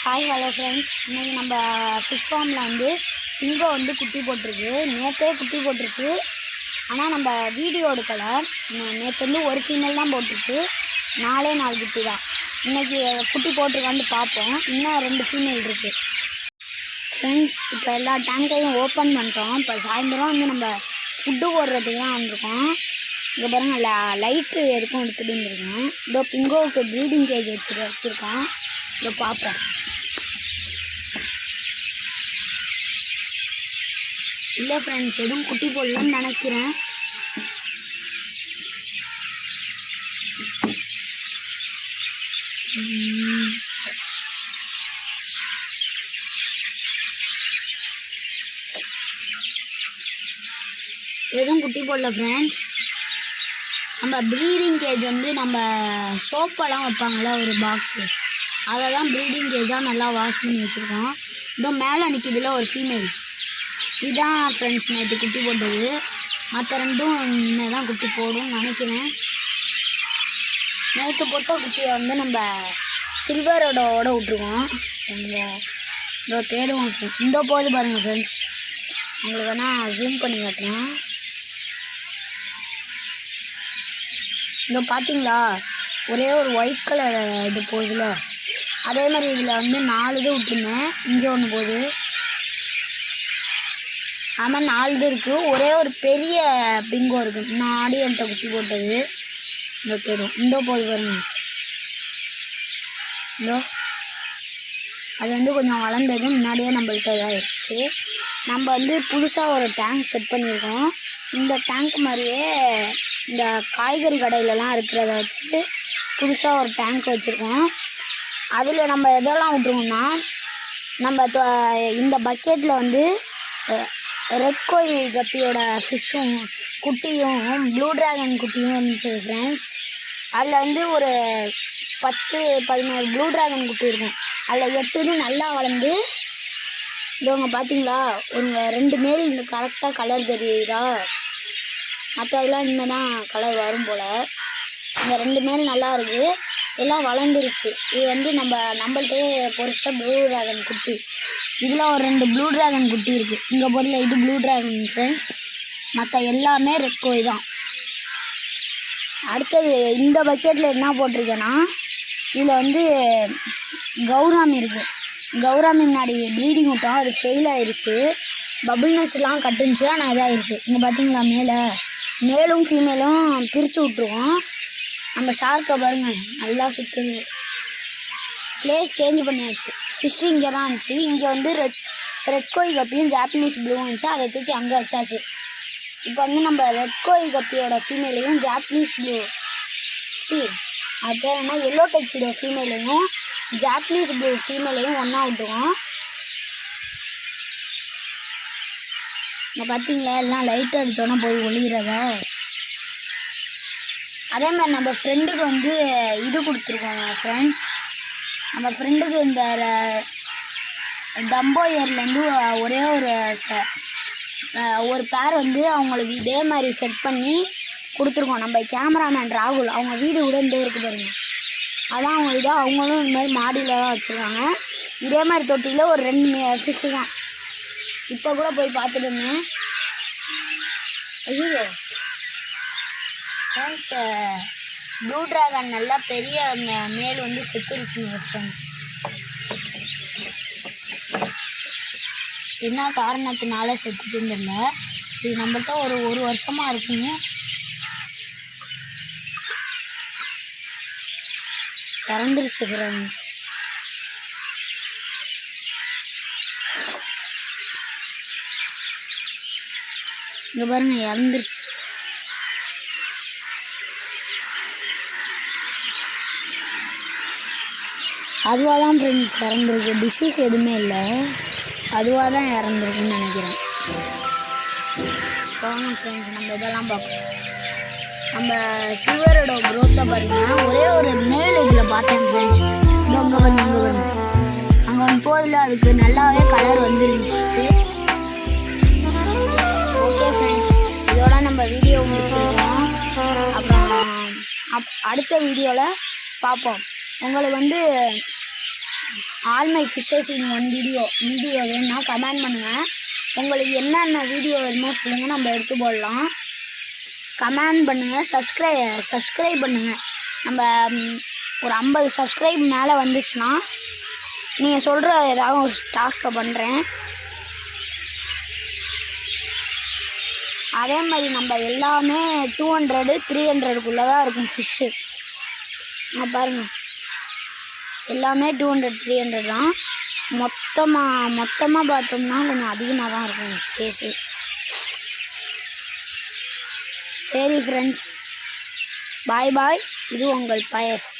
Hi hello friends, இன்றைக்கி நம்ம fish ஃபார்மில் வந்து பிங்கோ வந்து குட்டி போட்டிருக்கு. நேற்றே குட்டி போட்டிருக்கு, ஆனால் நம்ம வீடியோ எடுக்கலை. நேற்று வந்து ஒரு ஃபீமேல் தான் போட்டிருக்கு, 4 குட்டி தான். இன்றைக்கி குட்டி போட்டிருக்கான்னு பார்ப்போம். இன்னும் 2 ஃபீமேல் இருக்குது ஃப்ரெண்ட்ஸ். இப்போ எல்லா டேங்கையும் ஓப்பன் பண்ணிட்டோம். இப்போ சாயந்தரம் வந்து நம்ம ஃபுட்டு போடுறதுக்கு தான் வந்திருக்கோம். இங்கே பாருங்கள், லைட்டு எதுக்கும் எடுத்துகிட்டு வந்துருக்கேன். இதோ பிங்கோவுக்கு ப்ரீடிங் கேஜ் வச்சுருக்கோம். இதை பார்ப்போம். இல்லை ஃப்ரெண்ட்ஸ், எதுவும் குட்டி போடலன்னு நினைக்கிறேன். எதுவும் குட்டி போடல ஃப்ரெண்ட்ஸ். நம்ம ப்ரீடிங் கேஜ் வந்து நம்ம சோப்பெல்லாம் வைப்பாங்கள்ல ஒரு பாக்ஸு, அதை தான் ப்ரீடிங் கேஜாக நல்லா வாஷ் பண்ணி வச்சுருக்கோம். இதோ மேலே நிற்கிதுல ஒரு ஃபீமேல், இதுதான் ஃப்ரெண்ட்ஸ் நேற்று குட்டி போட்டது. மற்ற 2ம் இன்னும் தான் குட்டி போடும்னு நினைக்கிறேன். நேற்று போட்ட குட்டியை வந்து நம்ம சில்வரோட விட்ருக்கோம். இதோ தேடுவோம். இந்த போது பாருங்கள் ஃப்ரெண்ட்ஸ், உங்களுக்கு வேணால் ஜூம் பண்ணி காட்டுறேன். இதோ பார்த்தீங்களா, ஒரே ஒரு ஒயிட் கலர் இது போகுதுல, அதே மாதிரி இதில் வந்து 4 இது விட்டுருந்தேன். இங்கே ஒன்று போகுது. ஆமாம், 4 இது இருக்குது. ஒரே ஒரு பெரிய பிங்கோ இருக்குது, முன்னாடி என்கிட்ட குட்டி போட்டது. இந்த தேடும் இந்த போது பாருங்க. இதோ அது வந்து கொஞ்சம் வளர்ந்தது, முன்னாடியே நம்மள்கிட்ட இதாகிடுச்சு. நம்ம வந்து புதுசாக ஒரு டேங்க் செட் பண்ணியிருக்கோம். இந்த டேங்க் மாதிரியே இந்த காய்கறி கடையிலலாம் இருக்கிறத வச்சு புதுசாக ஒரு டேங்க் வச்சுருக்கோம். அதில் நம்ம எதெல்லாம் விட்ருவோம்னா, நம்ம இந்த பக்கெட்டில் வந்து ரெட் கோய் கப்பியோட ஃபிஷ்ஷும் குட்டியும் ப்ளூ ட்ராகன் குட்டியும் இருந்துச்சு ஃப்ரெண்ட்ஸ். அதில் வந்து ஒரு 10-11 ப்ளூ ட்ராகன் குட்டி இருக்கும். அதில் 8 இது நல்லா வளர்ந்து, இதவங்க பார்த்தீங்களா, ஒரு 2 மேல் இந்த கரெக்டாக கலர் தெரியுதா. மற்றதெல்லாம் இனிமேல் தான் கலர் வரும் போல். இந்த 2 மேல் நல்லா இருக்குது, எல்லாம் வளர்ந்துருச்சு. இது வந்து நம்மள்கிட்டே பொறிச்ச ப்ளூ ட்ராகன் குட்டி. இதில் ஒரு 2 ப்ளூ ட்ராகன் குட்டி இருக்குது. இங்கே பொருள் இது ப்ளூ ட்ராகன் ஃப்ரெண்ட்ஸ், மற்ற எல்லாமே ரெட் கோய் தான். அடுத்தது இந்த பக்கெட்டில் என்ன போட்டிருக்கேன்னா, இதில் வந்து கௌராமி இருக்குது. கௌராமி முன்னாடி ப்ரீடிங் விட்டோம், அது ஃபெயில் ஆயிடுச்சு. பபுள் நெஸ்ட்லாம் கட்டுனுச்சு, ஆனால் இதாகிடுச்சு. இங்கே பார்த்தீங்களா, மேலும் ஃபீமேலும் பிரித்து விட்ருவோம். நம்ம ஷார்க்கை பாருங்கள், நல்லா சுற்றுது. பிளேஸ் சேஞ்ச் பண்ணியாச்சு. ஃபிஷ்ஷு இங்கே தான் இருந்துச்சு. இங்கே வந்து ரெட் கோய் கப்பியும் ஜாப்பனீஸ் ப்ளூவும் இருந்துச்சு, அதை தூக்கி அங்கே வச்சாச்சு. இப்போ வந்து நம்ம ரெட் கோய் கப்பியோட ஃபீமேலையும் ஜாப்பனீஸ் ப்ளூ அது பேர் என்ன எல்லோ டெக்ஸிடோ ஃபீமேலையும் ஜாப்பனீஸ் ப்ளூ ஃபீமேலையும் ஒன்றா விட்டுருவோம். இங்கே பார்த்தீங்களா, எல்லாம் லைட் அடித்தோன்னா போய் ஒளிகிறத. அதே மாதிரி நம்ம ஃப்ரெண்டுக்கு வந்து இது கொடுத்துருக்கோம் ஃப்ரெண்ட்ஸ். நம்ம ஃப்ரெண்டுக்கு இந்த டம்போ இயர்லேருந்து ஒரே ஒரு பேர் வந்து அவங்களுக்கு இதே மாதிரி செட் பண்ணி கொடுத்துருக்கோம். நம்ம கேமராமேன் ராகுல், அவங்க வீடு கூட இந்த இருக்குது பாருங்க, அதான் அவங்க இதோ. அவங்களும் இந்த மாதிரி மாடியில் தான் வச்சுருக்காங்க. இதே மாதிரி தொட்டியில் ஒரு 2 ஃபிஷ்ஷு தான். இப்போ கூட போய் பார்த்துட்டு இருந்தேன். ஐயோ ஃப்ரெண்ட்ஸ், ப்ளூ ட்ராகன் நல்லா பெரிய மேல் வந்து செத்துருச்சுங்க ஃப்ரெண்ட்ஸ். என்ன காரணத்தினால செத்துச்சுன்னு தெரியல. இது நம்மள்கிட்ட ஒரு வருஷமாக இருக்குங்க. இறந்துருச்சு ஃப்ரெண்ட்ஸ். இங்கே பாருங்க, இறந்துருச்சு. அதுவாக தான் ஃப்ரெண்ட்ஸ் இறந்துருக்கு, டிசீஸ் எதுவுமே இல்லை, அதுவாக தான் இறந்துருக்குன்னு நினைக்கிறேன். சொல்லுங்க ஃப்ரெண்ட்ஸ், நம்ம இதெல்லாம் பார்ப்போம். நம்ம சில்வரோட க்ரோத்தை பாருங்கள். ஒரே ஒரு மேல் இதில் பார்த்தேன் ஃப்ரெண்ட்ஸ். இந்த அங்கே வந்து அங்கே ஒன்று போதில் அதுக்கு நல்லாவே கலர் வந்துருந்துச்சு. ஓகே ஃப்ரெண்ட்ஸ், இதோட நம்ம வீடியோ முடிச்சிருக்கோம். அப்புறம் அடுத்த வீடியோவில் பார்ப்போம். உங்களுக்கு வந்து all my fishes in one video வேணும்னா கமெண்ட் பண்ணுங்கள். உங்களுக்கு என்னென்ன வீடியோ வேணுமோ சொல்லுங்கள், நம்ம எடுத்து போடலாம். கமெண்ட் பண்ணுங்கள், சப்ஸ்கிரைப் பண்ணுங்கள். நம்ம ஒரு 50 சப்ஸ்கிரைப் மேலே வந்துச்சுன்னா நீங்கள் சொல்கிற ஏதாவது ஒரு டாஸ்க்கை பண்ணுறேன். அதே மாதிரி நம்ம எல்லாமே 200 300க்குள்ளே தான் இருக்கும் ஃபிஷ்ஷு. பாருங்கள், எல்லாமே 200 300 தான். மொத்தமாக பார்த்தோம்னா கொஞ்சம் அதிகமாக தான் இருக்கும் ஸ்பேஸு. சரி ஃப்ரெண்ட்ஸ், பாய். இது உங்கள் பயஸ்.